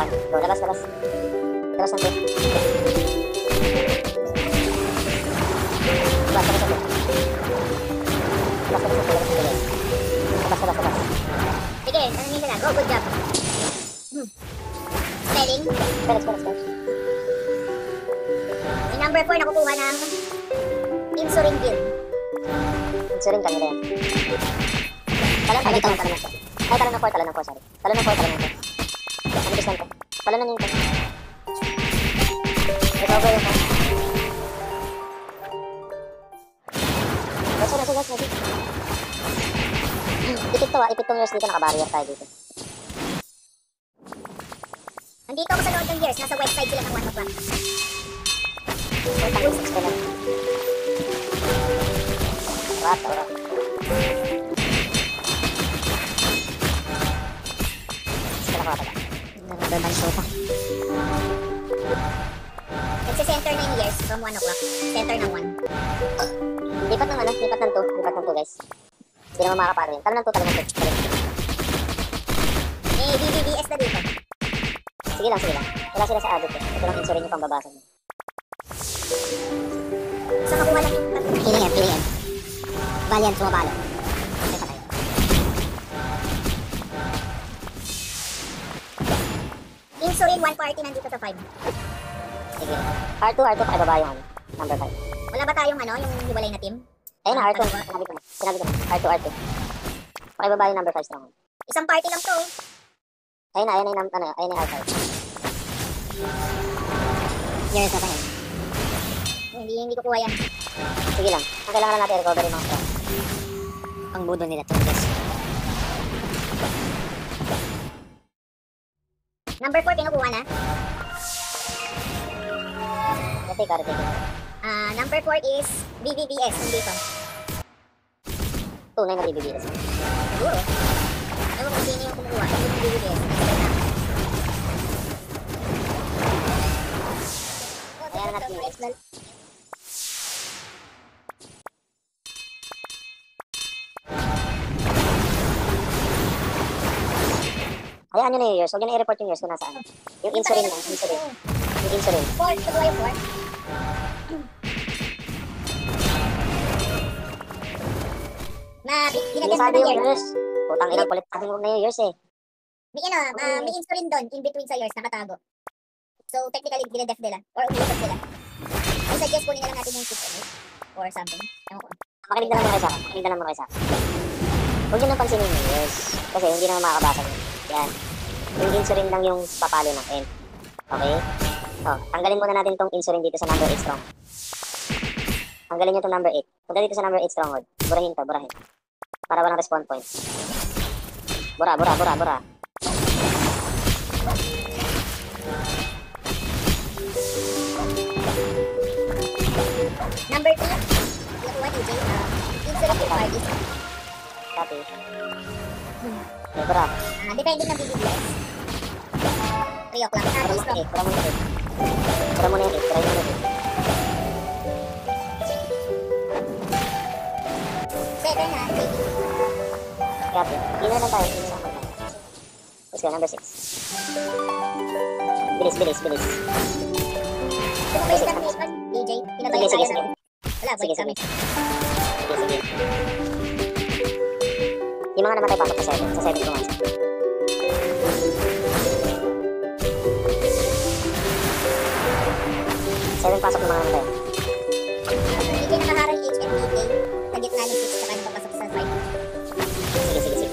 1. Go, labas. Labas ng 2. Labas. Sige, tanongin ka na. Go, good job. Spelling. Spell. Yung number 4 nakukuha ng Insurin Guild. Insurin kanila yan. Talon ng 4, sorry. Talon ng 4. Manipis lang to. Talon na nito. Recover yung 4. Gas. Ipit tong years dito, naka-barrier tayo dito. Nandito ako sa loob ng years, nasa west side sila ng 1 o'clock. Putang isip ka lang. Ora. Sila ko pala. Nagbaban sopa. Nagse-center na yung years from 1 o'clock. Center ng 1. Lipat ng 2 guys. Hindi naman makakapano yun. Talon ng 2. May BBBS na dito. Sige lang. Wala sila sa adult eh. Ito lang insurin yung pambabasa mo. So, makuha lang yung Feeling M. Valiant, sumabalo. Ay, patay. Insurin 1 party nandito sa 5. Sige. R2, pakibaba yung number 5. Wala ba tayong yung hiwalay na team? Ayun na, R2. Sinabi ko na. R2. Pakibaba yung number 5 strong. Isang party lang to. Ayun na yung R5. Years na tayo. Hindi ko kuha yan. Sige lang. Ang kailangan lang natin recover yung mga strong. Ang budo nila to, guys. Number 4, pinukuha na. Retake. Number 4 is BBBS, nandito. Tunay na BBBS. Siguro. Ewan kung sino yung kumukuha. Hindi yung BBBS. Ayan na natin yung explode. Hayaan nyo na yung years. Huwag nyo na i-report yung years kung nasaan. Yung insulin lang. Yung insulin. 4, kukuha yung 4. Hindi sabi yung years. Putang ilang kulit sabi mo na yung years eh. May insulin doon, in between sa years, nakatago. So, technically, dinedef nila. Or umiikot sila. I suggest kunin na lang natin yung 6 or something. Ewan ko. Makinig na lang muna kayo sa akin. Huwag nyo nang pansinin yung years. Kasi hindi naman makakabasa nyo. Yan. Yung insulin lang yung papalo ng end. Okay? So, tanggalin muna natin itong insulin dito sa number 8 strong. Tanggalin nyo itong number 8. Punta dito sa number 8 stronghold. Burahin. Para walang respawn point. Bura. Number 3, nakuha ni Jay, insulin yung parties. Copy. Okay, bura. Depending na BBBS. 3 o'clock. Bura muna yung 8. Try muna yung 8. 7 na, Jay. Copy. Inner lang tayo. Let's go, number 6. Bilis. Kung may stagnation, DJ, pinabayan tayo na. Wala, balik kami. Sige. Yung mga namatay pasok sa 7. Sa 7 pumasok. Seven pasok ng mga namatay. DJ nakaharang H and BK. Sa gitna ng 6, saka napapasok sa 5. Sige.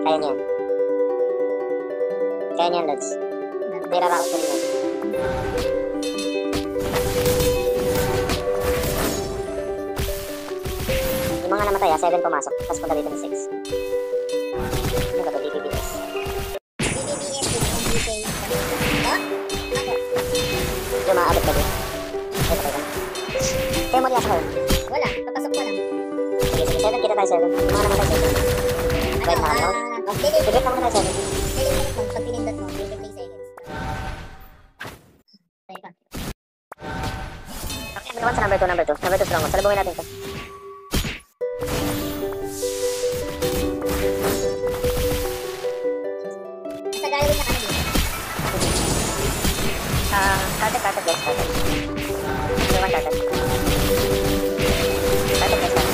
Kaya niyan, Lods. May raraos ko rin yan. Yung mga namatay 7 pumasok. Tapos punta dito ng 6. Ano ba ito? BBBS. BBBS din ang BK. Ako. Yung maabot ba din? Ito. Kaya mo niya sa call. Wala, papasok ko lang. Sige. 7 kita tayo 7. Yung mga namatay 7. Wait na ako. Sige na muna tayo 7. Delete mo pag pinindot mo, 23 seconds. Tayo pa. Okay, naman sa number 2. Number 2 strong. Salubungin natin ito. Nasa Darwin na kami dito. Carpet guys, carpet. Number 1 carpet. Carpet guys, carpet.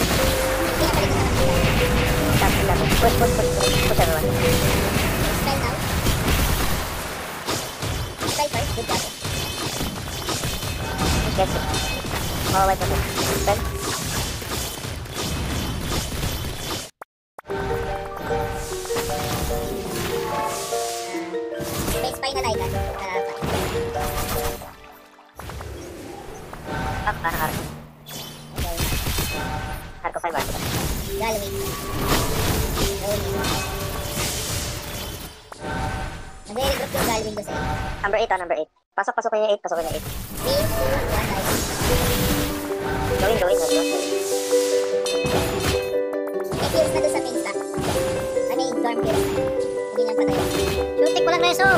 Carpet. Push everyone. Spell now. Spell first, good job. Yes. Oh, wait, okay. Spell. May spy na light. Up, parang Arco. Okay. Arco 5 Arco. Galway. Nagre-regroup yung Galway doon sa Number 8 number 8. Pasok kayo 8, pasok kayo 8. 3, 2, 1, light. Gawin, let's go. May pills na doon sa main stack. May dorm pills na. Hindi lang patay. Shooting ko lang reso!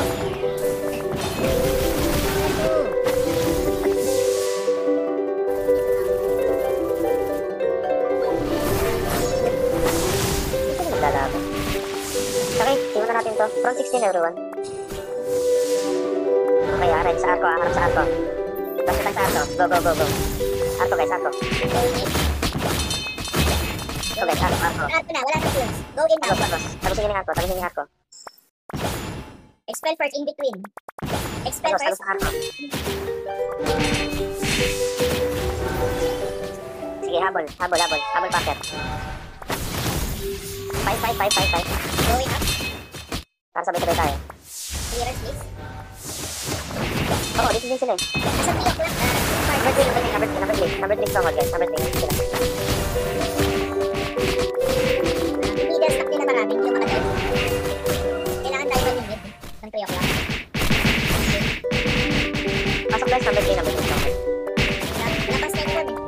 Lalaban. Okay, tingnan na natin to. Front 16 everyone. Okay, harap sa Arco, harap sa Arco. Basta lang sa Arco. Go. Arco guys, Arco. Go guys, Arco. Arco na, wala na pills. Go in now. Tapusin yung Arco. Expel first in between. Expel Tapos first. sa Arco. Sige, habol packet. Fight. Going up. Para sabay-sabay tayo. Clearance please. Oo, dito din sila eh. Nasa 3 o'clock na. Number 3 stronghold guys. Number 3 sila. Middle stack nila marami. Hindi yung makadal. Kailangan tayo ba yung mid ng 3 o'clock? Pasok guys, number 3 stronghold. Labas na yung dorm eh.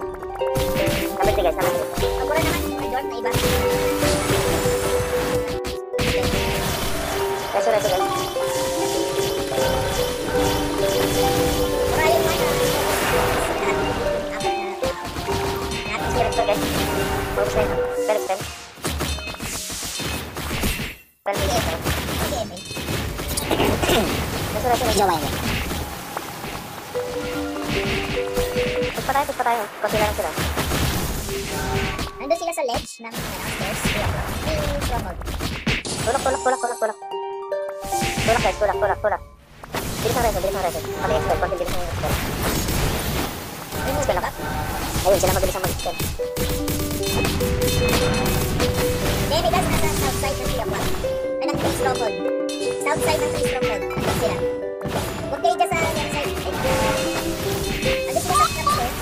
Number 3 guys, number 3. Pagpura naman yung dorm na iba. Reso guys. Pura yung mana. Sige, reso guys. Focus na yun. Spell. Sige, may. Reso. Jowa yun. Push pa tayo. Kasi lang sila. Nandun sila sa ledge ng stairs. Yung stronghold. Tulak guys, tulak. Bilis ang reso. Pati expel, konti bilis ang expel. Remove Spell the ako. back. Ayun, sila mabilis ang mag-expel. May guys nasa south side ng 3 o'clock. Ay, ng 3 stronghold. South side ng 3 stronghold. Nandun sila. Huwag kayo dyan sa left side. Nandun sila sa stairs.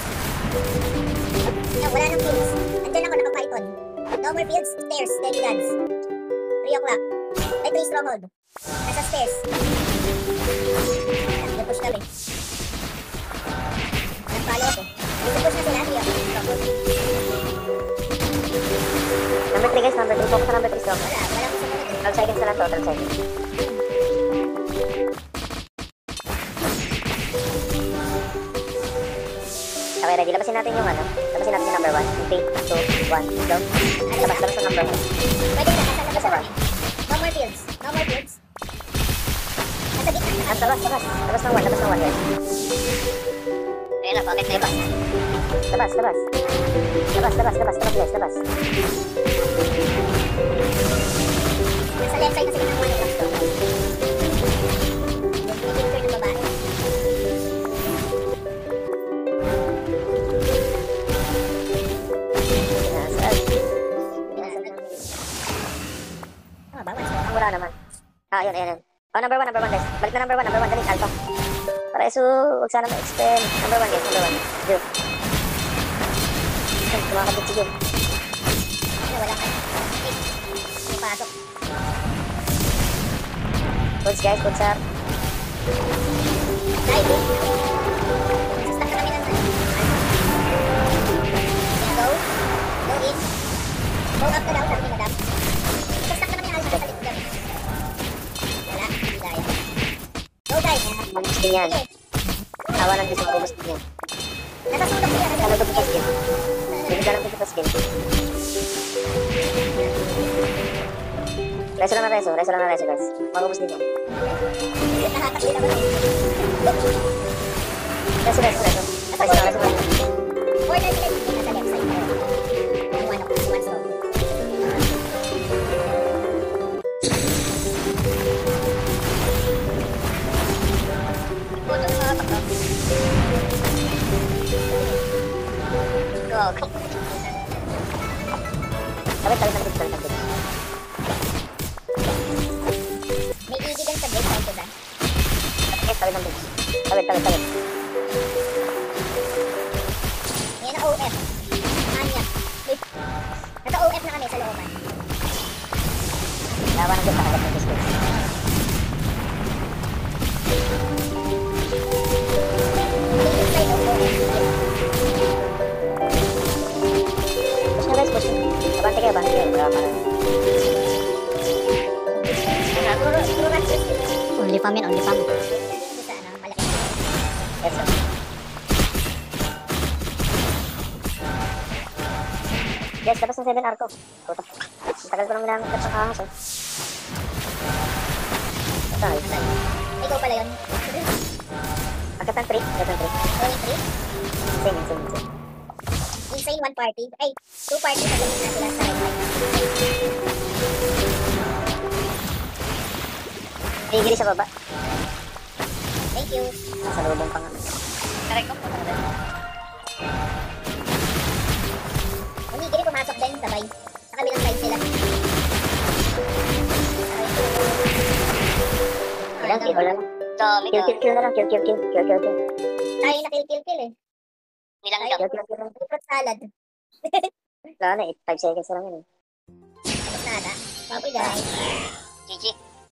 Yan, wala nang fields. Andyan ako, naka-python. No more fields, stairs, steady guns. 3 o'clock. Ay, 3 stronghold. Nasa stairs. Nag-push kami. Nag-follow ako. Nag-push na sila, 3 o'clock. Stronghold. Number 3 guys, number 3. Focus sa number 3 stronghold. Wala ko sumunod eh. 12 seconds na lang to, 12 seconds. Okay, ready. Labasin natin yung number 1. 3, 2, 1, go. Labas sa number 1. Pwede na, nasa labas ako. No more fields. Nasa gitna. Labas ng 1 guys. Ayun na, bakit na iba? Labas guys, labas. Nasa left side na sila ng 1 o'clock stronghold. Yung picture ng babae. Bawal. Wala naman. Ayun. Oh, number 1 guys. Balik na number 1, dali, alpha. Para iso, huwag sana ma-expend. Number 1 guys, number 1. Go. Kumakabit si Jim. Wala ka. May pasok. Goods guys, good sir. Dive in. Nasa stack na kami ng Go. Go in. Go up na daw, sabi ni madam. Nasa stack na kami ng alpha sa likod kami. Wala, hindi kaya. Go guys. Mabus din yan. Sige. Tawa ng gusto, mabus din yan. Nasa sulok sila. Sana ito bukas din. Hindi ka lang ito bukas din. Reso lang na reso guys. Mabus din yan. Nahatak din ako. Reso. Nasa Reso. corner sila dito, nasa left side. Yung one strong. Puto ng mga takot. Go. Tawid ng big. May easy din sa break time ko ba? Yes, tawid ng big. Tawid. Yan ang OF. Anya. Wait. Nasa OF na kami sa looban. Lawa ng big, nakagat ng distance. May inside of OF. Push na guys, push na. Abante kayo. Wala pa na. Puro matches. Only pam. Dito sa ano, malaki. Yes, sir. Guys, tapos ng 7 arco. Puta. Ang tagal ko nang minamakit ng ahas eh. Sorry. Ikaw pala yun. Agad ng 3. Going 3. Same. Insane one party. Ay, two parties na ganun na sila sa right side. Tigiri sa baba. Thank you. Nasa lubong pa nga. Correct ko. Onigiri pumasok din, sabay. Sa kabilang side sila. Ilang kill lang. Kill na lang. Kill. Tayo na kill eh. Nilang Tayo. Fruit salad. Wala na, 5 seconds lang yun eh. Tapos na ata. Thank you guys. GG.